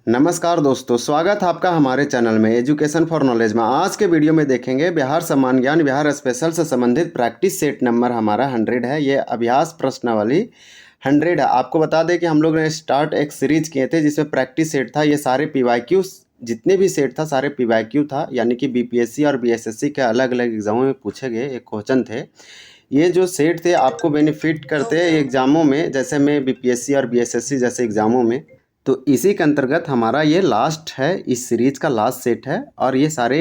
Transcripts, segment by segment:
नमस्कार दोस्तों, स्वागत है आपका हमारे चैनल में एजुकेशन फॉर नॉलेज में। आज के वीडियो में देखेंगे बिहार सम्मान ज्ञान बिहार स्पेशल से संबंधित प्रैक्टिस सेट नंबर हमारा 100 है। ये अभ्यास प्रश्नावली 100 है। आपको बता दें कि हम लोग ने स्टार्ट एक सीरीज किए थे जिसमें प्रैक्टिस सेट था। ये सारे पीवाईक्यू जितने भी सेट था सारे पीवाईक्यू था, यानी कि बीपीएससी और बीएसएससी के अलग अलग एग्जामों में पूछे गए एक क्वेश्चन थे। ये जो सेट थे आपको बेनिफिट करते हैं एग्जामों में, जैसे में बीपीएससी और बीएसएससी जैसे एग्जामों में। तो इसी के अंतर्गत हमारा ये लास्ट है, इस सीरीज का लास्ट सेट है। और ये सारे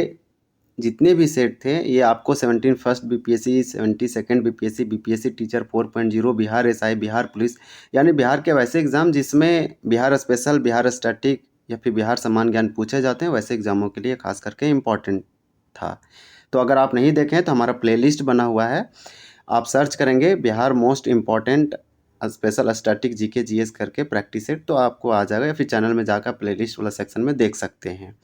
जितने भी सेट थे ये आपको 17 first BPSC, 72 BPSC, BPSC teacher 4.0, Bihar SI, Bihar police, यानी बिहार के वैसे एग्ज़ाम जिसमें बिहार स्पेशल, बिहार स्टैटिक या फिर बिहार सम्मान ज्ञान पूछे जाते हैं, वैसे एग्ज़ामों के लिए खास करके इम्पॉर्टेंट था। तो अगर आप नहीं देखें तो हमारा प्लेलिस्ट बना हुआ है, आप सर्च करेंगे Bihar most important special static GK GS करके प्रैक्टिस सेट, तो आपको आ जाएगा, या फिर चैनल में जाकर प्लेलिस्ट वाला सेक्शन में देख सकते हैं।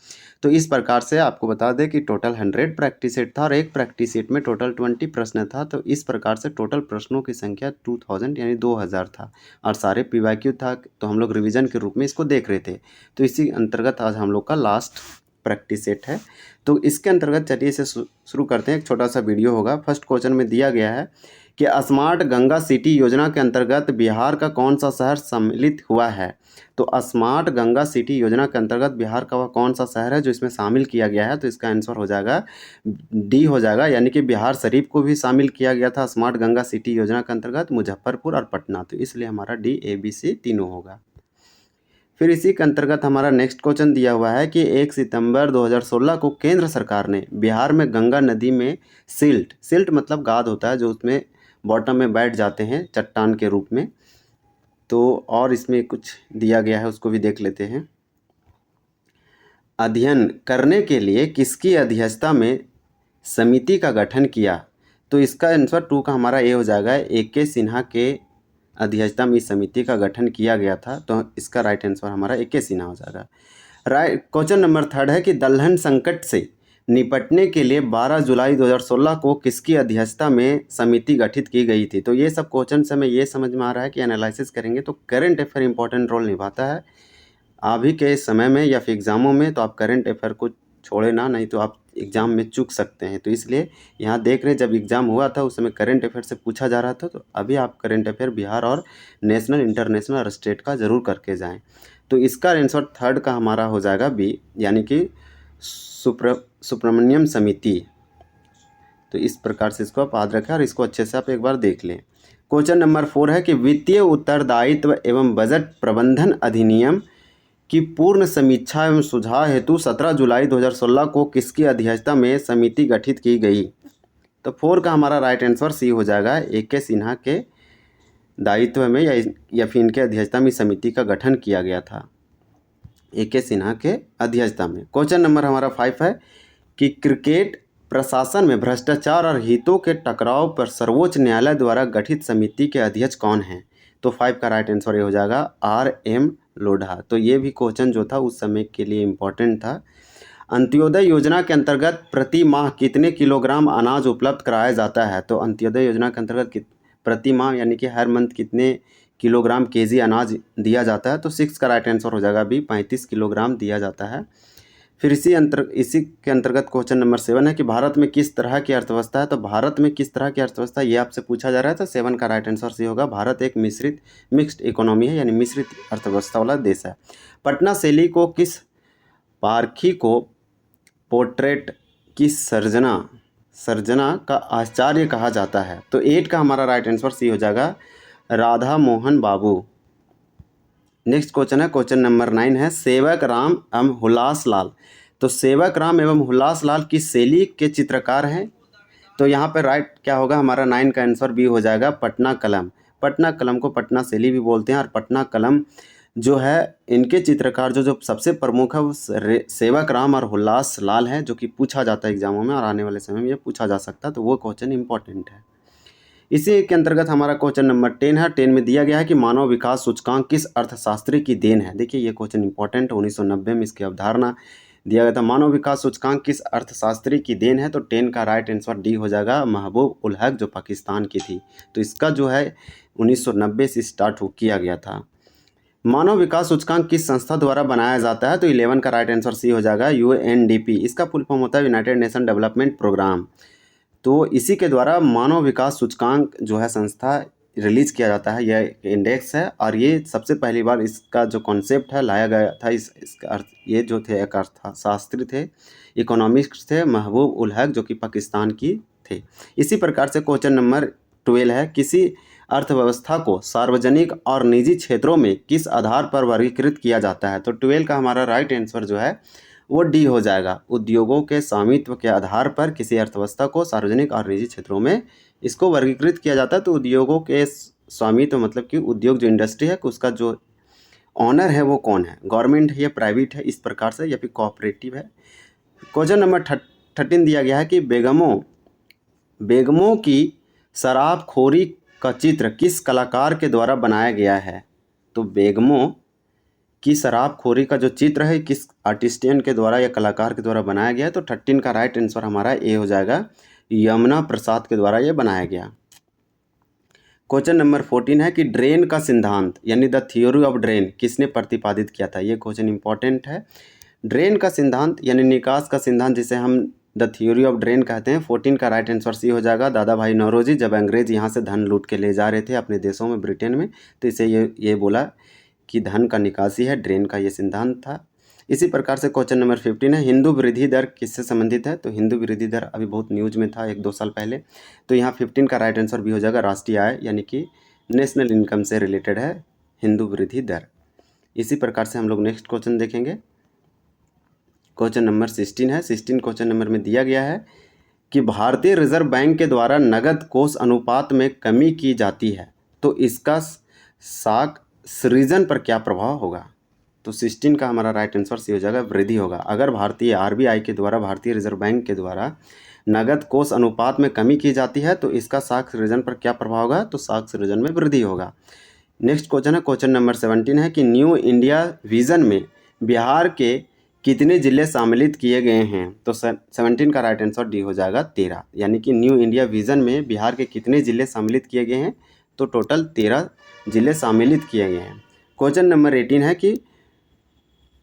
तो इस प्रकार से आपको बता दें कि टोटल 100 प्रैक्टिस सेट था और एक प्रैक्टिस सेट में टोटल 20 प्रश्न था। तो इस प्रकार से टोटल प्रश्नों की संख्या 2000 यानी 2000 था और सारे पीवाईक्यू था। तो हम लोग रिवीजन के रूप में इसको देख रहे थे। तो इसी अंतर्गत आज हम लोग का लास्ट प्रैक्टिस सेट है। तो इसके अंतर्गत चलिए इसे शुरू करते हैं। एक छोटा सा वीडियो होगा। फर्स्ट क्वेश्चन में दिया गया है कि स्मार्ट गंगा सिटी योजना के अंतर्गत बिहार का कौन सा शहर सम्मिलित हुआ है। तो स्मार्ट गंगा सिटी योजना के अंतर्गत बिहार का वह कौन सा शहर है जो इसमें शामिल किया गया है। तो इसका आंसर हो जाएगा डी हो जाएगा, यानी कि बिहार शरीफ को भी शामिल किया गया था स्मार्ट गंगा सिटी योजना के अंतर्गत, मुजफ्फरपुर और पटना। तो इसलिए हमारा डी ए बी सी तीनों होगा। फिर इसी के अंतर्गत हमारा नेक्स्ट क्वेश्चन दिया हुआ है कि 1 सितंबर 2016 को केंद्र सरकार ने बिहार में गंगा नदी में सिल्ट मतलब गाद होता है जो उसमें बॉटम में बैठ जाते हैं चट्टान के रूप में। तो और इसमें कुछ दिया गया है, उसको भी देख लेते हैं। अध्ययन करने के लिए किसकी अध्यक्षता में समिति का गठन किया। तो इसका आंसर 2 का हमारा ए हो जाएगा। ए.के. सिन्हा के अध्यक्षता में इस समिति का गठन किया गया था। तो इसका राइट आंसर हमारा ए.के. सिन्हा हो जाएगा। राइट। क्वेश्चन नंबर 3 है कि दलहन संकट से निपटने के लिए 12 जुलाई 2016 को किसकी अध्यक्षता में समिति गठित की गई थी। तो ये सब क्वेश्चन से हमें ये समझ में आ रहा है कि एनालिसिस करेंगे तो करंट अफेयर इंपॉर्टेंट रोल निभाता है अभी के समय में या फिर एग्जामों में। तो आप करंट अफेयर को छोड़े ना, नहीं तो आप एग्ज़ाम में चूक सकते हैं। तो इसलिए यहाँ देख रहे हैं जब एग्ज़ाम हुआ था उस समय करंट अफेयर से पूछा जा रहा था। तो अभी आप करंट अफेयर बिहार और नेशनल, इंटरनेशनल और स्टेट का ज़रूर करके जाएं। तो इसका आंसर 3 का हमारा हो जाएगा बी, यानी कि सुब्रमण्यम समिति। तो इस प्रकार से इसको आप याद रखें और इसको अच्छे से आप एक बार देख लें। क्वेश्चन नंबर 4 है कि वित्तीय उत्तरदायित्व एवं बजट प्रबंधन अधिनियम की पूर्ण समीक्षा एवं सुझाव हेतु 17 जुलाई 2016 को किसकी अध्यक्षता में समिति गठित की गई। तो 4 का हमारा राइट आंसर सी हो जाएगा। ए.के. सिन्हा के दायित्व में या फिर इनके अध्यक्षता में समिति का गठन किया गया था, ए.के. सिन्हा के अध्यक्षता में। क्वेश्चन नंबर हमारा 5 है कि क्रिकेट प्रशासन में भ्रष्टाचार और हितों के टकराव पर सर्वोच्च न्यायालय द्वारा गठित समिति के अध्यक्ष कौन हैं। तो 5 का राइट आंसर ये हो जाएगा R.M. लोढ़ा। तो ये भी क्वेश्चन जो था उस समय के लिए इम्पोर्टेंट था। अंत्योदय योजना के अंतर्गत प्रति माह कितने किलोग्राम अनाज उपलब्ध कराया जाता है। तो अंत्योदय योजना के अंतर्गत प्रति माह यानी कि हर मंथ कितने किलोग्राम केजी अनाज दिया जाता है। तो 6 का राइट आंसर हो जाएगा बी, 35 किलोग्राम दिया जाता है। फिर इसी के अंतर्गत क्वेश्चन नंबर 7 है कि भारत में किस तरह की अर्थव्यवस्था है। तो भारत में किस तरह की अर्थव्यवस्था ये आपसे पूछा जा रहा है। तो 7 का राइट आंसर सी होगा। भारत एक मिक्स्ड इकोनॉमी है, यानी मिश्रित अर्थव्यवस्था वाला देश है। पटना शैली को किस पारखी को पोर्ट्रेट की सर्जना का आचार्य कहा जाता है। तो 8 का हमारा राइट आंसर सी हो जाएगा, राधा मोहन बाबू। नेक्स्ट क्वेश्चन है, क्वेश्चन नंबर 9 है सेवक राम एवं हुलास लाल। तो सेवक राम एवं हुलास लाल किस शैली के चित्रकार हैं। तो यहाँ पर राइट क्या होगा हमारा 9 का आंसर बी हो जाएगा, पटना कलम। पटना कलम को पटना शैली भी बोलते हैं। और पटना कलम जो है इनके चित्रकार जो सबसे प्रमुख है वो सेवक राम और हुलास लाल है, जो कि पूछा जाता है एग्जामों में और आने वाले समय में ये पूछा जा सकता है। तो वो क्वेश्चन इंपॉर्टेंट है। इसी के अंतर्गत हमारा क्वेश्चन नंबर 10 है। 10 में दिया गया है कि मानव विकास सूचकांक किस अर्थशास्त्री की देन है। देखिए ये क्वेश्चन इंपॉर्टेंट है। 1990 में इसकी अवधारणा दिया गया था। मानव विकास सूचकांक किस अर्थशास्त्री की देन है। तो 10 का राइट आंसर डी हो जाएगा, महबूब उल हक, जो पाकिस्तान की थी। तो इसका जो है 1990 से स्टार्ट किया गया था। मानव विकास सूचकांक किस संस्था द्वारा बनाया जाता है? तो 11 का राइट आंसर सी हो जाएगा, UNDP। इसका फुल फॉर्म होता है यूनाइटेड नेशन डेवलपमेंट प्रोग्राम। तो इसी के द्वारा मानव विकास सूचकांक जो है संस्था रिलीज किया जाता है, यह इंडेक्स है। और ये सबसे पहली बार इसका जो कॉन्सेप्ट है लाया गया था, इसका अर्थ ये जो थे एक अर्थशास्त्री थे, इकोनॉमिक्स थे, महबूब उल हक, जो कि पाकिस्तान की थे। इसी प्रकार से क्वेश्चन नंबर 12 है, किसी अर्थव्यवस्था को सार्वजनिक और निजी क्षेत्रों में किस आधार पर वर्गीकृत किया जाता है? तो 12 का हमारा राइट आंसर जो है वो डी हो जाएगा। उद्योगों के स्वामित्व के आधार पर किसी अर्थव्यवस्था को सार्वजनिक और निजी क्षेत्रों में इसको वर्गीकृत किया जाता है। तो उद्योगों के स्वामित्व मतलब कि उद्योग जो इंडस्ट्री है उसका जो ऑनर है वो कौन है, गवर्नमेंट है या प्राइवेट है, इस प्रकार से, या फिर कोऑपरेटिव है। क्वेश्चन नंबर 13 दिया गया है कि बेगमों की शराबखोरी का चित्र किस कलाकार के द्वारा बनाया गया है? तो बेगमों की शराबखोरी का जो चित्र है किस आर्टिस्टियन के द्वारा या कलाकार के द्वारा बनाया गया है? तो 13 का राइट आंसर हमारा ए हो जाएगा, यमुना प्रसाद के द्वारा ये बनाया गया। क्वेश्चन नंबर 14 है कि ड्रेन का सिद्धांत यानी द थ्योरी ऑफ ड्रेन किसने प्रतिपादित किया था? ये क्वेश्चन इंपॉर्टेंट है। ड्रेन का सिद्धांत यानी निकास का सिद्धांत, जिसे हम द थ्योरी ऑफ ड्रेन कहते हैं। 14 का राइट आंसर सी हो जाएगा, दादा भाई नौरोजी। जब अंग्रेज यहाँ से धन लूट के ले जा रहे थे अपने देशों में, ब्रिटेन में, तो इसे ये बोला कि धन का निकासी है, ड्रेन का ये सिद्धांत था। इसी प्रकार से क्वेश्चन नंबर 15 है, हिंदू वृद्धि दर किससे संबंधित है? तो हिंदू वृद्धि दर अभी बहुत न्यूज में था 1-2 साल पहले। तो यहाँ 15 का राइट आंसर भी हो जाएगा, राष्ट्रीय आय यानी कि नेशनल इनकम से रिलेटेड है हिंदू वृद्धि दर। इसी प्रकार से हम लोग नेक्स्ट क्वेश्चन देखेंगे। क्वेश्चन नंबर 16 है। 16 क्वेश्चन नंबर में दिया गया है कि भारतीय रिजर्व बैंक के द्वारा नगद कोष अनुपात में कमी की जाती है, तो इसका साख सृजन पर क्या प्रभाव होगा? तो 16 का हमारा राइट आंसर सी हो जाएगा, वृद्धि होगा। अगर भारतीय RBI के द्वारा, भारतीय रिजर्व बैंक के द्वारा नगद कोष अनुपात में कमी की जाती है तो इसका साख सृजन पर क्या प्रभाव होगा? तो साख सृजन में वृद्धि होगा। नेक्स्ट क्वेश्चन है, क्वेश्चन नंबर 17 है कि न्यू इंडिया विजन में बिहार के कितने ज़िले सम्मिलित किए गए हैं? तो 17 का राइट आंसर डी हो जाएगा, 13। यानी कि न्यू इंडिया विजन में बिहार के कितने ज़िले सम्मिलित किए गए हैं? तो टोटल 13 ज़िले सम्मिलित किए गए हैं। क्वेश्चन नंबर 18 है कि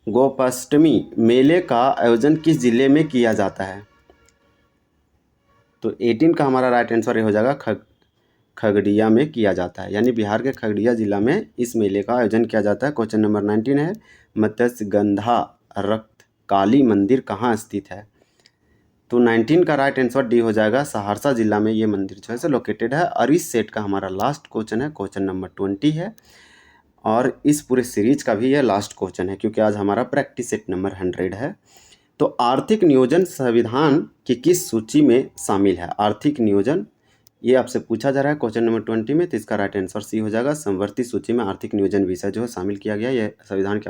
गोपाष्टमी मेले का आयोजन किस जिले में किया जाता है? तो 18 का हमारा राइट आंसर ये हो जाएगा, खगड़िया में किया जाता है। यानी बिहार के खगड़िया जिला में इस मेले का आयोजन किया जाता है। क्वेश्चन नंबर 19 है, मत्स्यगंधा रक्तकाली मंदिर कहाँ स्थित है? तो 19 का राइट आंसर डी हो जाएगा, सहरसा जिला में ये मंदिर जो है से लोकेटेड है। और इस सेट का हमारा लास्ट क्वेश्चन है, क्वेश्चन नंबर 20 है, और इस पूरे सीरीज का भी ये लास्ट क्वेश्चन है क्योंकि आज हमारा प्रैक्टिस सेट नंबर 100 है। तो आर्थिक नियोजन संविधान की किस सूची में शामिल है? आर्थिक नियोजन ये आपसे पूछा जा रहा है क्वेश्चन नंबर 20 में, तो इसका राइट आंसर सी हो जाएगा, समवर्ती सूची में आर्थिक नियोजन विषय जो है शामिल किया गया। यह संविधान के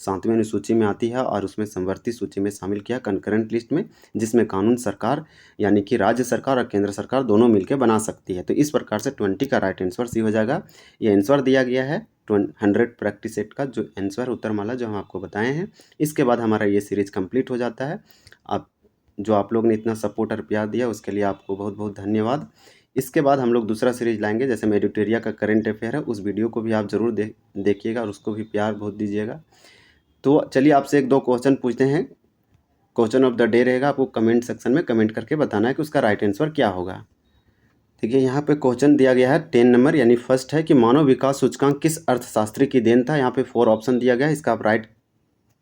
7वें अनुसूची में आती है और उसमें समवर्ती सूची में शामिल किया, कंकरेंट लिस्ट में, जिसमें कानून सरकार यानी कि राज्य सरकार और केंद्र सरकार दोनों मिलकर बना सकती है। तो इस प्रकार से 20 का राइट आंसर सी हो जाएगा। ये आंसर दिया गया है 100 प्रैक्टिस सेट का जो आंसर उत्तरमाला जो हम आपको बताए हैं। इसके बाद हमारा ये सीरीज कंप्लीट हो जाता है। आप लोग ने इतना सपोर्ट और प्यार दिया उसके लिए आपको बहुत बहुत धन्यवाद। इसके बाद हम लोग दूसरा सीरीज लाएंगे, जैसे मेडिटेरिया का करंट अफेयर है, उस वीडियो को भी आप ज़रूर देखिएगा और उसको भी प्यार बहुत दीजिएगा। तो चलिए आपसे 1-2 क्वेश्चन पूछते हैं। क्वेश्चन ऑफ द डे रहेगा, आपको कमेंट सेक्शन में कमेंट करके बताना है कि उसका राइट आंसर क्या होगा। देखिए यहाँ पे क्वेश्चन दिया गया है 10 नंबर, यानी फर्स्ट है कि मानव विकास सूचकांक किस अर्थशास्त्री की देन था? यहाँ पे 4 ऑप्शन दिया गया है। इसका आप राइट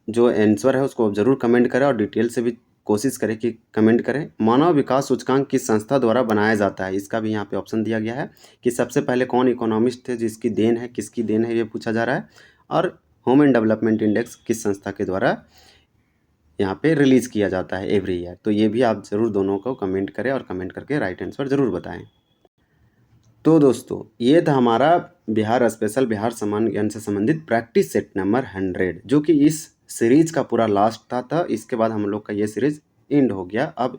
जो आंसर है उसको ज़रूर कमेंट करें और डिटेल से भी कोशिश करें कि कमेंट करें। मानव विकास सूचकांक किस संस्था द्वारा बनाया जाता है? इसका भी यहाँ पे ऑप्शन दिया गया है कि सबसे पहले कौन इकोनॉमिस्ट थे जिसकी देन है, किसकी देन है ये पूछा जा रहा है। और ह्यूमन डेवलपमेंट इंडेक्स किस संस्था के द्वारा यहाँ पे रिलीज़ किया जाता है एवरी ईयर। तो ये भी आप ज़रूर दोनों को कमेंट करें और कमेंट करके राइट आंसर ज़रूर बताएं। तो दोस्तों ये था हमारा बिहार स्पेशल, बिहार सम्मान ज्ञान से संबंधित प्रैक्टिस सेट नंबर 100, जो कि इस सीरीज का पूरा लास्ट था। इसके बाद हम लोग का ये सीरीज एंड हो गया अब।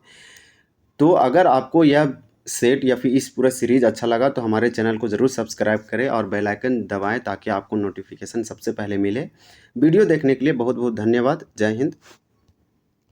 तो अगर आपको यह सेट या फिर इस पूरा सीरीज अच्छा लगा तो हमारे चैनल को ज़रूर सब्सक्राइब करें और बेल आइकन दबाएं ताकि आपको नोटिफिकेशन सबसे पहले मिले। वीडियो देखने के लिए बहुत बहुत धन्यवाद। जय हिंद।